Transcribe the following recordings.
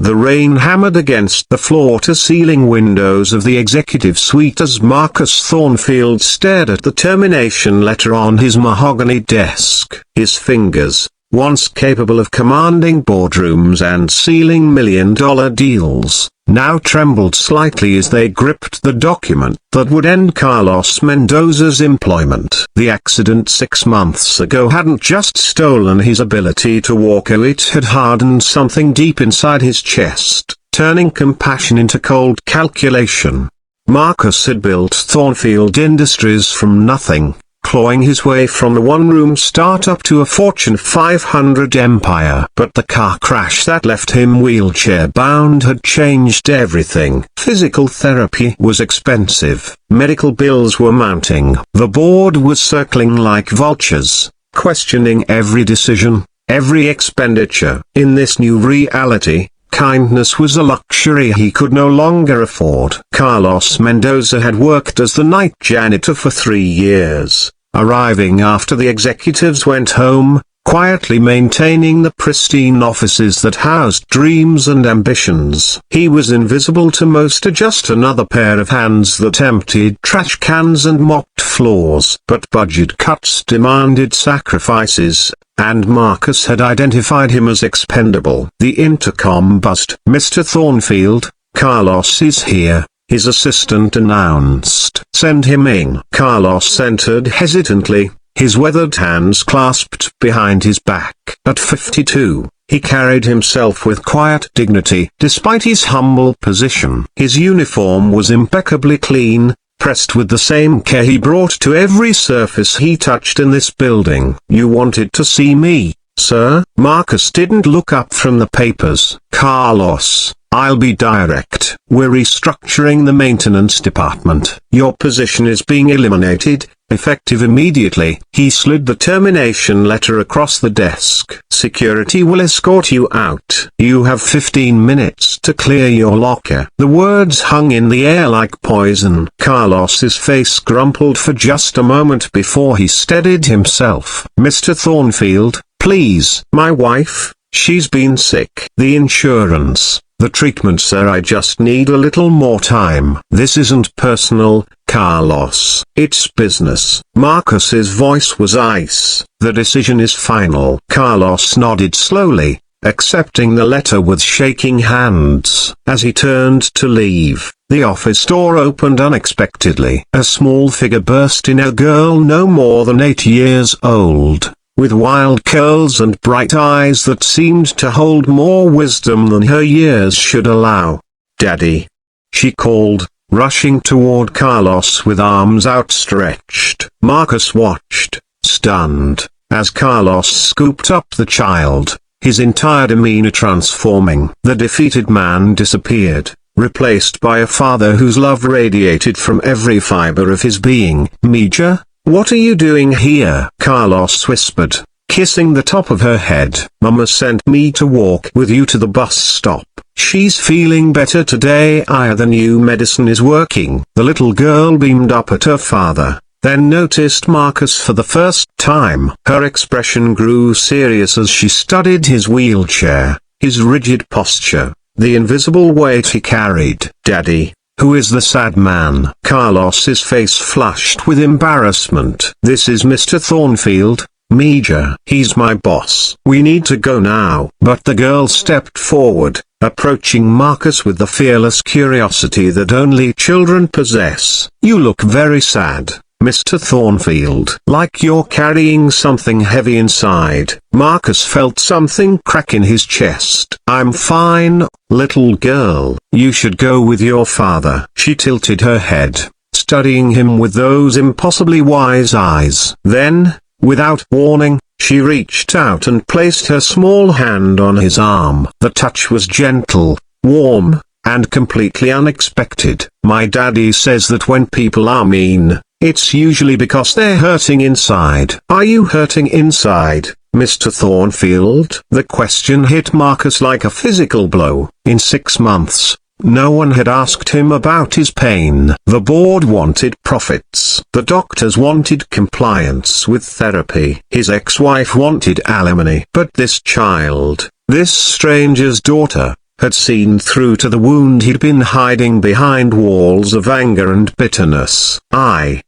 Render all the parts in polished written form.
The rain hammered against the floor-to-ceiling windows of the executive suite as Marcus Thornfield stared at the termination letter on his mahogany desk. His fingers, once capable of commanding boardrooms and sealing million-dollar deals, now trembled slightly as they gripped the document that would end Carlos Mendoza's employment. The accident 6 months ago hadn't just stolen his ability to walk, it had hardened something deep inside his chest, turning compassion into cold calculation. Marcus had built Thornfield Industries from nothing, clawing his way from the one-room startup to a Fortune 500 empire. But the car crash that left him wheelchair-bound had changed everything. Physical therapy was expensive, medical bills were mounting, the board was circling like vultures, questioning every decision, every expenditure. In this new reality, kindness was a luxury he could no longer afford. Carlos Mendoza had worked as the night janitor for 3 years, arriving after the executives went home, quietly maintaining the pristine offices that housed dreams and ambitions. He was invisible to most, just another pair of hands that emptied trash cans and mopped floors. But budget cuts demanded sacrifices, and Marcus had identified him as expendable. The intercom buzzed. "Mr. Thornfield, Carlos is here," his assistant announced. "Send him in." Carlos entered hesitantly, his weathered hands clasped behind his back. At 52, he carried himself with quiet dignity. Despite his humble position, his uniform was impeccably clean, pressed with the same care he brought to every surface he touched in this building. "You wanted to see me, sir?" Marcus didn't look up from the papers. "Carlos, I'll be direct. We're restructuring the maintenance department. Your position is being eliminated, effective immediately." He slid the termination letter across the desk. "Security will escort you out. You have 15 minutes to clear your locker." The words hung in the air like poison. Carlos's face crumpled for just a moment before he steadied himself. "Mr. Thornfield, please." "My wife, she's been sick." "The insurance. The treatment, sir. I just need a little more time." "This isn't personal, Carlos. It's business." Marcus's voice was ice. "The decision is final." Carlos nodded slowly, accepting the letter with shaking hands. As he turned to leave, the office door opened unexpectedly. A small figure burst in, a girl no more than 8 years old, with wild curls and bright eyes that seemed to hold more wisdom than her years should allow. "Daddy!" she called, rushing toward Carlos with arms outstretched. Marcus watched, stunned, as Carlos scooped up the child, his entire demeanor transforming. The defeated man disappeared, replaced by a father whose love radiated from every fiber of his being. "Mija, what are you doing here?" Carlos whispered, kissing the top of her head. "Mama sent me to walk with you to the bus stop. She's feeling better today. The new medicine is working." The little girl beamed up at her father, then noticed Marcus for the first time. Her expression grew serious as she studied his wheelchair, his rigid posture, the invisible weight he carried. "Daddy, who is the sad man?" Carlos's face flushed with embarrassment. "This is Mr. Thornfield, Mija. He's my boss. We need to go now." But the girl stepped forward, approaching Marcus with the fearless curiosity that only children possess. "You look very sad, Mr. Thornfield. Like you're carrying something heavy inside." Marcus felt something crack in his chest. "I'm fine, little girl. You should go with your father." She tilted her head, studying him with those impossibly wise eyes. Then, without warning, she reached out and placed her small hand on his arm. The touch was gentle, warm, and completely unexpected. "My daddy says that when people are mean, it's usually because they're hurting inside." "Are you hurting inside, Mr. Thornfield?" The question hit Marcus like a physical blow. In 6 months, no one had asked him about his pain. The board wanted profits. The doctors wanted compliance with therapy. His ex-wife wanted alimony. But this child, this stranger's daughter, had seen through to the wound he'd been hiding behind walls of anger and bitterness.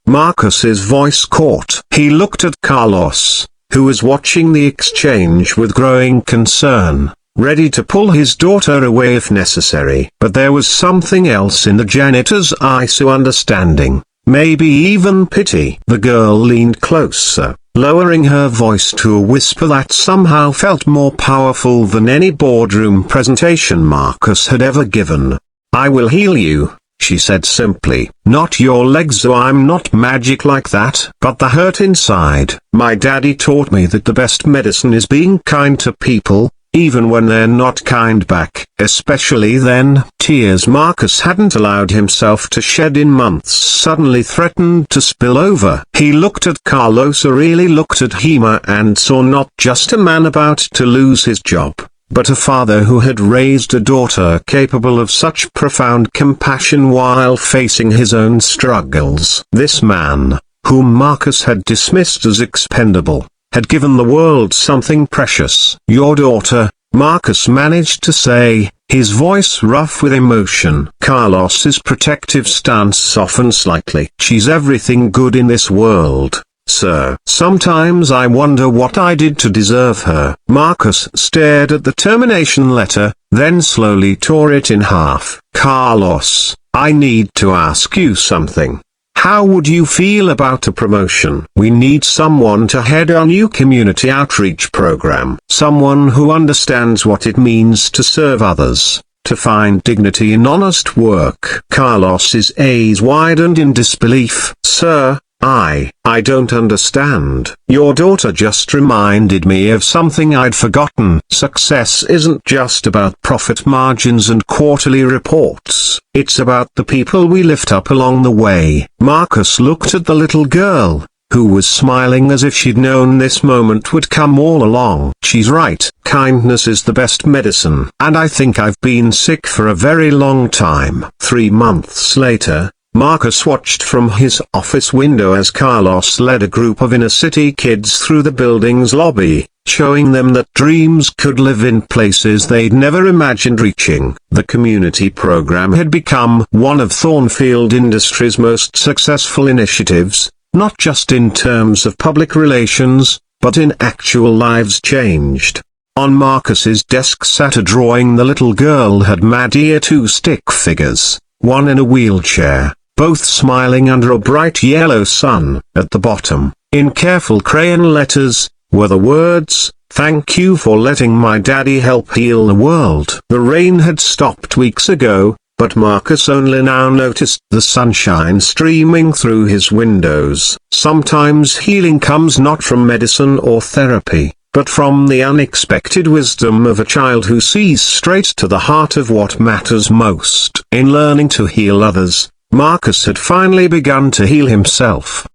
Marcus's voice caught. He looked at Carlos, who was watching the exchange with growing concern, ready to pull his daughter away if necessary. But there was something else in the janitor's eyes, so understanding, maybe even pity. The girl leaned closer, lowering her voice to a whisper that somehow felt more powerful than any boardroom presentation Marcus had ever given. "I will heal you," she said simply. "Not your legs, though I'm not magic like that, but the hurt inside. My daddy taught me that the best medicine is being kind to people, even when they're not kind back, especially then." Tears Marcus hadn't allowed himself to shed in months suddenly threatened to spill over. He looked at Carlos, really looked at Hema, and saw not just a man about to lose his job, but a father who had raised a daughter capable of such profound compassion while facing his own struggles. This man, whom Marcus had dismissed as expendable, had given the world something precious. "Your daughter," Marcus managed to say, his voice rough with emotion. Carlos's protective stance softened slightly. "She's everything good in this world, sir. Sometimes I wonder what I did to deserve her." Marcus stared at the termination letter, then slowly tore it in half. "Carlos, I need to ask you something. How would you feel about a promotion? We need someone to head our new community outreach program. Someone who understands what it means to serve others, to find dignity in honest work." Carlos's eyes widened in disbelief. "Sir, I don't understand. Your daughter just reminded me of something I'd forgotten. Success isn't just about profit margins and quarterly reports. It's about the people we lift up along the way." Marcus looked at the little girl, who was smiling as if she'd known this moment would come all along. "She's right. Kindness is the best medicine. And I think I've been sick for a very long time." 3 months later, Marcus watched from his office window as Carlos led a group of inner-city kids through the building's lobby, showing them that dreams could live in places they'd never imagined reaching. The community program had become one of Thornfield Industries' most successful initiatives, not just in terms of public relations, but in actual lives changed. On Marcus's desk sat a drawing. The little girl had Maddie, 2 stick figures, one in a wheelchair, both smiling under a bright yellow sun. At the bottom, in careful crayon letters, were the words, "Thank you for letting my daddy help heal the world." The rain had stopped weeks ago, but Marcus only now noticed the sunshine streaming through his windows. Sometimes healing comes not from medicine or therapy, but from the unexpected wisdom of a child who sees straight to the heart of what matters most. In learning to heal others, Marcus had finally begun to heal himself.